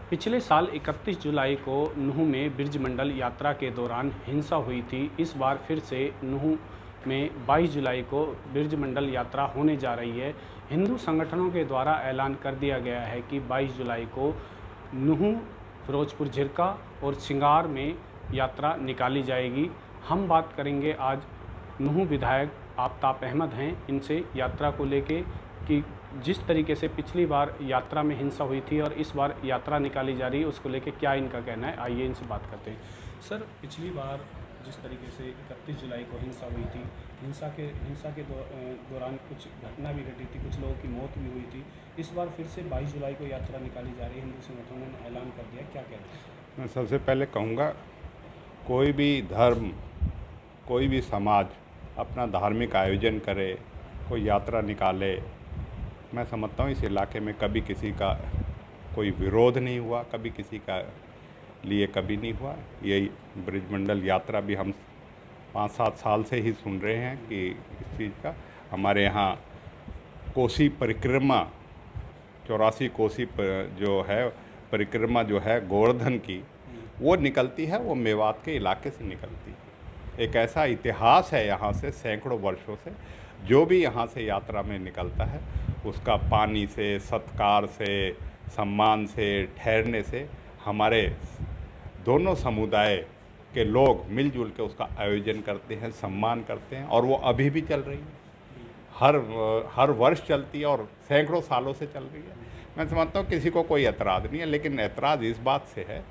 पिछले साल 31 जुलाई को नूंह में ब्रजमंडल यात्रा के दौरान हिंसा हुई थी। इस बार फिर से नूंह में 22 जुलाई को ब्रजमंडल यात्रा होने जा रही है। हिंदू संगठनों के द्वारा ऐलान कर दिया गया है कि 22 जुलाई को नूंह, फिरोजपुर झिरका और सिंगार में यात्रा निकाली जाएगी। हम बात करेंगे आज नूंह विधायक आफताब अहमद हैं इनसे यात्रा को लेके कि जिस तरीके से पिछली बार यात्रा में हिंसा हुई थी और इस बार यात्रा निकाली जा रही है उसको लेके क्या इनका कहना है। आइए इनसे बात करते हैं। सर, पिछली बार जिस तरीके से 31 जुलाई को हिंसा हुई थी, हिंसा के दौरान कुछ घटना भी घटी थी, कुछ लोगों की मौत भी हुई थी। इस बार फिर से 22 जुलाई को यात्रा निकाली जा रही है, हिंदू संगठनों ने ऐलान कर दिया, क्या कहते हैं? मैं सबसे पहले कहूँगा, कोई भी धर्म, कोई भी समाज अपना धार्मिक आयोजन करे, कोई यात्रा निकाले, मैं समझता हूँ इस इलाके में कभी किसी का कोई विरोध नहीं हुआ, कभी किसी का लिए कभी नहीं हुआ। यही ब्रजमंडल यात्रा भी हम 5-7 साल से ही सुन रहे हैं कि इस चीज़ का हमारे यहाँ कोसी परिक्रमा 84 कोसी जो है परिक्रमा जो है गोवर्धन की, वो निकलती है, वो मेवात के इलाके से निकलती है। एक ऐसा इतिहास है यहाँ से सैकड़ों वर्षों से, जो भी यहाँ से यात्रा में निकलता है उसका पानी से, सत्कार से, सम्मान से, ठहरने से हमारे दोनों समुदाय के लोग मिलजुल के उसका आयोजन करते हैं, सम्मान करते हैं, और वो अभी भी चल रही है। हर वर्ष चलती है और सैकड़ों सालों से चल रही है। मैं समझता हूँ किसी को कोई एतराज़ नहीं है, लेकिन एतराज़ इस बात से है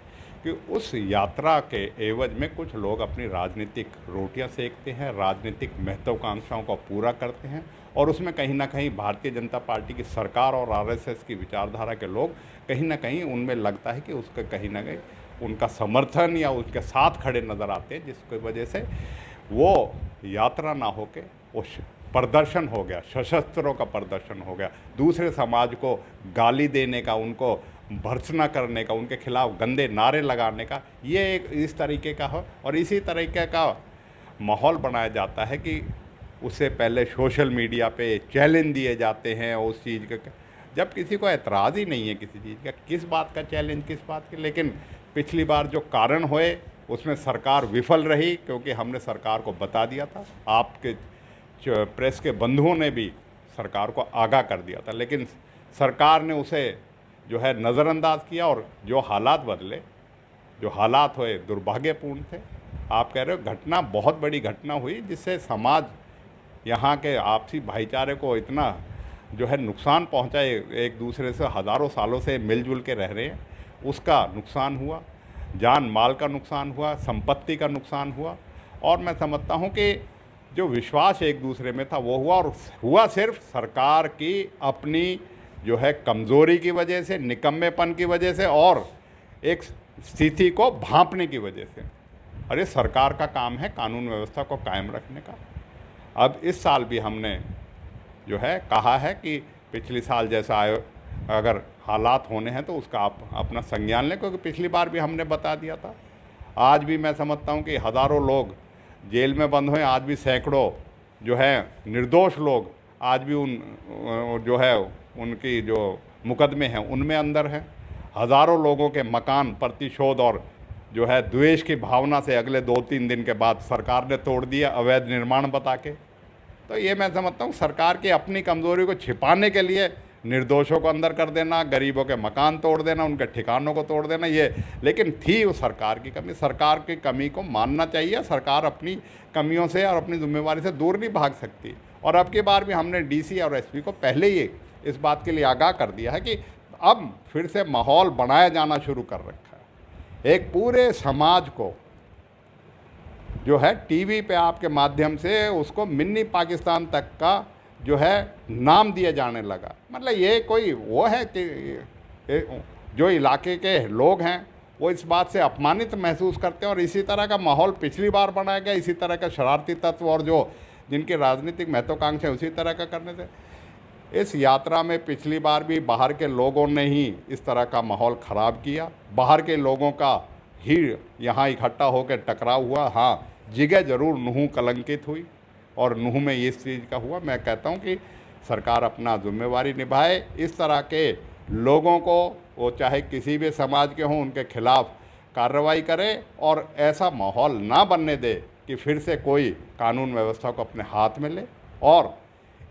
कि उस यात्रा के एवज में कुछ लोग अपनी राजनीतिक रोटियां सेकते हैं, राजनीतिक महत्वाकांक्षाओं को पूरा करते हैं, और उसमें कहीं ना कहीं भारतीय जनता पार्टी की सरकार और आरएसएस की विचारधारा के लोग कहीं ना कहीं उनमें लगता है कि उसका कहीं ना कहीं उनका समर्थन या उसके साथ खड़े नज़र आते हैं, जिसकी वजह से वो यात्रा ना होके वो प्रदर्शन हो गया, सशस्त्रों का प्रदर्शन हो गया, दूसरे समाज को गाली देने का, उनको भर्त्सना करने का, उनके खिलाफ गंदे नारे लगाने का, ये एक इस तरीके का हो। और इसी तरीके का माहौल बनाया जाता है कि उससे पहले सोशल मीडिया पे चैलेंज दिए जाते हैं उस चीज़ का, जब किसी को एतराज़ ही नहीं है किसी चीज़ का, किस बात का चैलेंज, किस बात की। लेकिन पिछली बार जो कारण हुए उसमें सरकार विफल रही, क्योंकि हमने सरकार को बता दिया था, आपके प्रेस के बंधुओं ने भी सरकार को आगाह कर दिया था, लेकिन सरकार ने उसे जो है नज़रअंदाज किया, और जो हालात बदले, जो हालात हुए दुर्भाग्यपूर्ण थे। आप कह रहे हो घटना, बहुत बड़ी घटना हुई जिससे समाज, यहाँ के आपसी भाईचारे को इतना जो है नुकसान पहुँचा, एक दूसरे से हज़ारों सालों से मिलजुल के रह रहे हैं, उसका नुकसान हुआ, जान माल का नुकसान हुआ, संपत्ति का नुकसान हुआ। और मैं समझता हूँ कि जो विश्वास एक दूसरे में था वो हुआ, और हुआ सिर्फ सरकार की अपनी जो है कमज़ोरी की वजह से, निकम्मेपन की वजह से, और एक स्थिति को भांपने की वजह से। अरे सरकार का काम है कानून व्यवस्था को कायम रखने का। अब इस साल भी हमने जो है कहा है कि पिछले साल जैसा अगर हालात होने हैं तो उसका आप अपना संज्ञान लें, क्योंकि पिछली बार भी हमने बता दिया था। आज भी मैं समझता हूँ कि हज़ारों लोग जेल में बंद हुए, आज भी सैकड़ों जो है निर्दोष लोग आज भी उन जो है उनकी जो मुकदमे हैं उनमें अंदर हैं। हज़ारों लोगों के मकान प्रतिशोध और जो है द्वेष की भावना से अगले 2-3 दिन के बाद सरकार ने तोड़ दिया, अवैध निर्माण बता के। तो ये मैं समझता हूँ सरकार की अपनी कमज़ोरी को छिपाने के लिए निर्दोषों को अंदर कर देना, गरीबों के मकान तोड़ देना, उनके ठिकानों को तोड़ देना, ये लेकिन थी वो सरकार की कमी। सरकार की कमी को मानना चाहिए। सरकार अपनी कमियों से और अपनी जिम्मेवारी से दूर नहीं भाग सकती। और अब की बार भी हमने डीसी और एसपी को पहले ही इस बात के लिए आगाह कर दिया है कि अब फिर से माहौल बनाया जाना शुरू कर रखा है। एक पूरे समाज को जो है टीवी पे आपके माध्यम से उसको मिनी पाकिस्तान तक का जो है नाम दिया जाने लगा। मतलब ये कोई वो है कि जो इलाके के लोग हैं वो इस बात से अपमानित महसूस करते हैं, और इसी तरह का माहौल पिछली बार बनाया गया, इसी तरह का शरारती तत्व और जो जिनकी राजनीतिक महत्वाकांक्षा है उसी तरह का करने से। इस यात्रा में पिछली बार भी बाहर के लोगों ने ही इस तरह का माहौल ख़राब किया, बाहर के लोगों का ही यहाँ इकट्ठा होकर टकराव हुआ। हाँ, जगह ज़रूर नूंह कलंकित हुई और नूंह में इस चीज़ का हुआ। मैं कहता हूँ कि सरकार अपना जिम्मेवारी निभाए, इस तरह के लोगों को, वो चाहे किसी भी समाज के हों, उनके खिलाफ कार्रवाई करे और ऐसा माहौल ना बनने दे कि फिर से कोई कानून व्यवस्था को अपने हाथ में ले और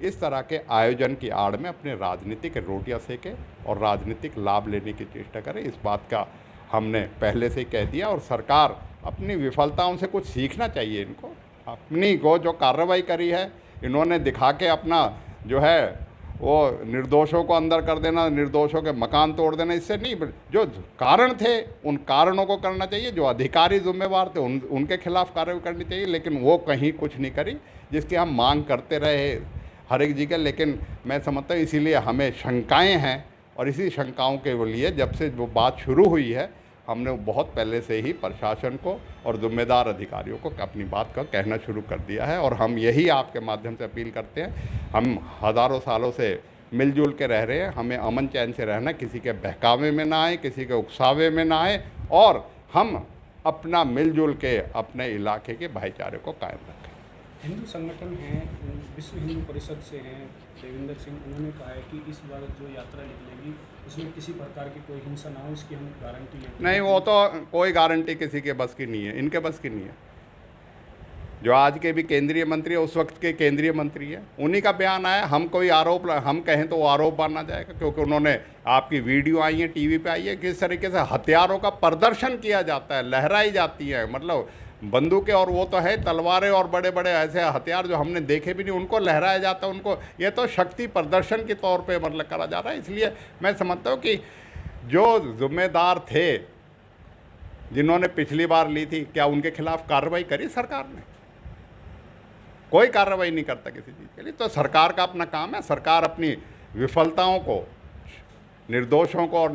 इस तरह के आयोजन की आड़ में अपने राजनीतिक रोटियां सेके और राजनीतिक लाभ लेने की चेष्टा करे। इस बात का हमने पहले से ही कह दिया और सरकार अपनी विफलताओं से कुछ सीखना चाहिए इनको। अपनी को जो कार्रवाई करी है इन्होंने दिखा के अपना जो है वो निर्दोषों को अंदर कर देना, निर्दोषों के मकान तोड़ देना, इससे नहीं, जो कारण थे उन कारणों को करना चाहिए, जो अधिकारी जिम्मेवार थे उनके खिलाफ कार्रवाई करनी चाहिए, लेकिन वो कहीं कुछ नहीं करी, जिसकी हम मांग करते रहे हर एक जी के। लेकिन मैं समझता हूँ इसीलिए हमें शंकाएं हैं और इसी शंकाओं के लिए जब से वो बात शुरू हुई है हमने बहुत पहले से ही प्रशासन को और जिम्मेदार अधिकारियों को अपनी बात का कहना शुरू कर दिया है। और हम यही आपके माध्यम से अपील करते हैं, हम हज़ारों सालों से मिलजुल के रह रहे हैं, हमें अमन चैन से रहना, किसी के बहकावे में ना आए, किसी के उकसावे में ना आए और हम अपना मिलजुल के अपने इलाके के भाईचारे को कायम रखें। हिंदू संगठन हैं, विश्व हिंदू परिषद से हैं देवेंद्र सिंह, उन्होंने कहा है कि इस बार जो यात्रा निकलेगी उसमें किसी प्रकार की कोई हिंसा ना हो, इसकी हम गारंटी लेते हैं। नहीं, वो तो कोई गारंटी किसी के बस की नहीं है, इनके बस की नहीं है। जो आज के भी केंद्रीय मंत्री है उस वक्त के केंद्रीय मंत्री है, उन्हीं का बयान आया। हम कोई आरोप हम कहें तो वो आरोप माना जाएगा, क्योंकि उन्होंने आपकी वीडियो आई है, टीवी पे आई है, किस तरीके से हथियारों का प्रदर्शन किया जाता है, लहराई जाती है, मतलब बंदूकें और वो तो है, तलवारें और बड़े बड़े ऐसे हथियार जो हमने देखे भी नहीं, उनको लहराया जाता है, उनको ये तो शक्ति प्रदर्शन के तौर पे मतलब करा जा रहा है। इसलिए मैं समझता हूँ कि जो जिम्मेदार थे जिन्होंने पिछली बार ली थी, क्या उनके खिलाफ कार्रवाई करी सरकार ने? कोई कार्रवाई नहीं करता किसी चीज़ के लिए। तो सरकार का अपना काम है, सरकार अपनी विफलताओं को, निर्दोषों को और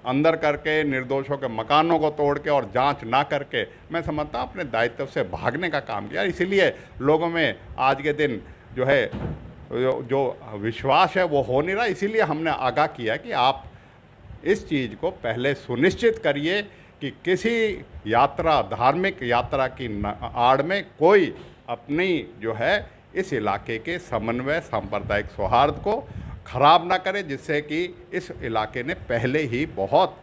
अंदर करके निर्दोषों के मकानों को तोड़ के और जांच ना करके मैं समझता हूँ अपने दायित्व से भागने का काम किया। इसीलिए लोगों में आज के दिन जो है जो विश्वास है वो हो नहीं रहा। इसीलिए हमने आगाह किया कि आप इस चीज़ को पहले सुनिश्चित करिए कि किसी यात्रा, धार्मिक यात्रा की आड़ में कोई अपनी जो है इस इलाके के समन्वय, सांप्रदायिक सौहार्द को खराब ना करे, जिससे कि इस इलाके ने पहले ही बहुत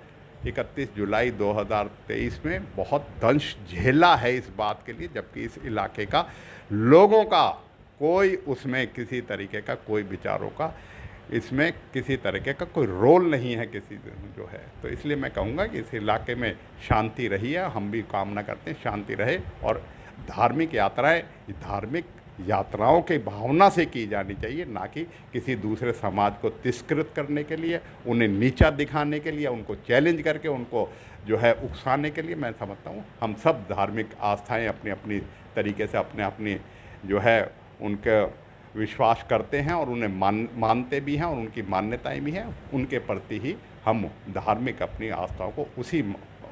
31 जुलाई 2023 में बहुत दंश झेला है इस बात के लिए, जबकि इस इलाके का लोगों का कोई उसमें किसी तरीके का कोई विचारों का इसमें किसी तरीके का कोई रोल नहीं है किसी जो है। तो इसलिए मैं कहूँगा कि इस इलाके में शांति रही है, हम भी कामना करते हैं शांति रहे और धार्मिक यात्राएं धार्मिक यात्राओं की भावना से की जानी चाहिए, ना कि किसी दूसरे समाज को तिरस्कृत करने के लिए, उन्हें नीचा दिखाने के लिए, उनको चैलेंज करके उनको जो है उकसाने के लिए। मैं समझता हूँ हम सब धार्मिक आस्थाएं अपनी अपनी तरीके से अपनी जो है उनके विश्वास करते हैं और उन्हें मानते भी हैं और उनकी मान्यताएं भी हैं। उनके प्रति ही हम धार्मिक अपनी आस्थाओं को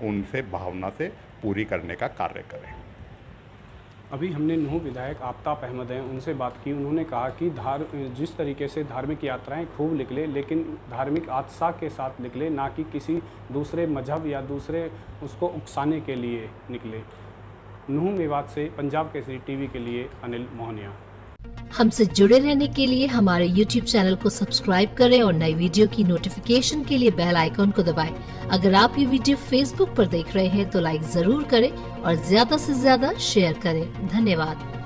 उनसे भावना से पूरी करने का कार्य करें। अभी हमने नूह विधायक आफ्ताब अहमद हैं, उनसे बात की। उन्होंने कहा कि जिस तरीके से धार्मिक यात्राएं खूब निकले, लेकिन धार्मिक आस्था के साथ निकले, ना कि किसी दूसरे मजहब या दूसरे उसको उकसाने के लिए निकले। नूह मेवात से पंजाब केसरी टीवी के लिए अनिल मोहनिया। हमसे जुड़े रहने के लिए हमारे YouTube चैनल को सब्सक्राइब करें और नई वीडियो की नोटिफिकेशन के लिए बेल आइकॉन को दबाएं। अगर आप ये वीडियो Facebook पर देख रहे हैं तो लाइक जरूर करें और ज्यादा से ज्यादा शेयर करें। धन्यवाद।